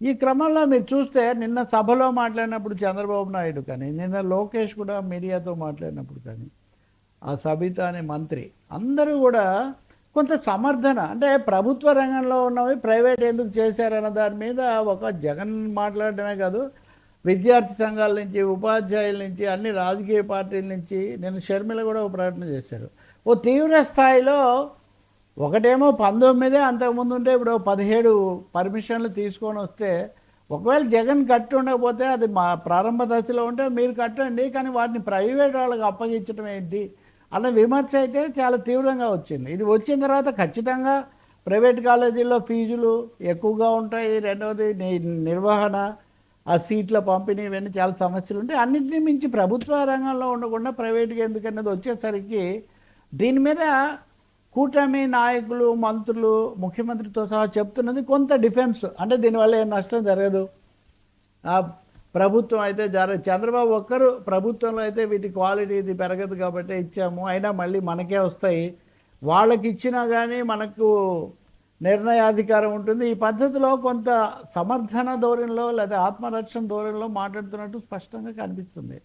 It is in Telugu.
ఈ క్రమంలో మీరు చూస్తే నిన్న సభలో మాట్లాడినప్పుడు చంద్రబాబు నాయుడు కానీ, నిన్న లోకేష్ కూడా మీడియాతో మాట్లాడినప్పుడు కానీ, ఆ సబితా అనే మంత్రి అందరూ కూడా కొంత సమర్థన అంటే ప్రభుత్వ రంగంలో ఉన్నవి ప్రైవేట్ ఎందుకు చేశారన్న దాని మీద ఒక జగన్ మాట్లాడటమే కాదు, విద్యార్థి సంఘాల నుంచి, ఉపాధ్యాయుల నుంచి, అన్ని రాజకీయ పార్టీల నుంచి నేను షర్మిల కూడా ఒక ప్రకటన చేశారు. ఓ తీవ్ర స్థాయిలో ఒకటేమో 19 అంతకుముందు ఉంటే ఇప్పుడు 17 పర్మిషన్లు తీసుకొని వస్తే, ఒకవేళ జగన్ కట్టి ఉండకపోతే అది మా ప్రారంభ దశలో ఉంటే మీరు కట్టండి, కానీ వాటిని ప్రైవేట్ వాళ్ళకి అప్పగించడం ఏంటి అన్న విమర్శ అయితే చాలా తీవ్రంగా వచ్చింది. ఇది వచ్చిన తర్వాత ఖచ్చితంగా ప్రైవేట్ కాలేజీల్లో ఫీజులు ఎక్కువగా ఉంటాయి. రెండవది నిర్వహణ, ఆ సీట్ల పంపిణీ, ఇవన్నీ చాలా సమస్యలు ఉంటాయి. అన్నింటినీ మించి ప్రభుత్వ రంగంలో ఉండకుండా ప్రైవేట్గా ఎందుకన్నది వచ్చేసరికి దీని మీద కూటమి నాయకులు, మంత్రులు, ముఖ్యమంత్రితో సహా చెప్తున్నది కొంత డిఫెన్స్, అంటే దీనివల్ల ఏం నష్టం జరగదు, ఆ ప్రభుత్వం అయితే చంద్రబాబు ఒక్కరు ప్రభుత్వంలో అయితే వీటి క్వాలిటీ ఇది పెరగదు కాబట్టి ఇచ్చాము, అయినా మళ్ళీ మనకే వస్తాయి, వాళ్ళకి ఇచ్చినా కానీ మనకు నిర్ణయాధికారం ఉంటుంది. ఈ పద్ధతిలో కొంత సమర్థన ధోరణిలో లేదా ఆత్మరక్షణ ధోరణిలో మాట్లాడుతున్నట్టు స్పష్టంగా కనిపిస్తుంది.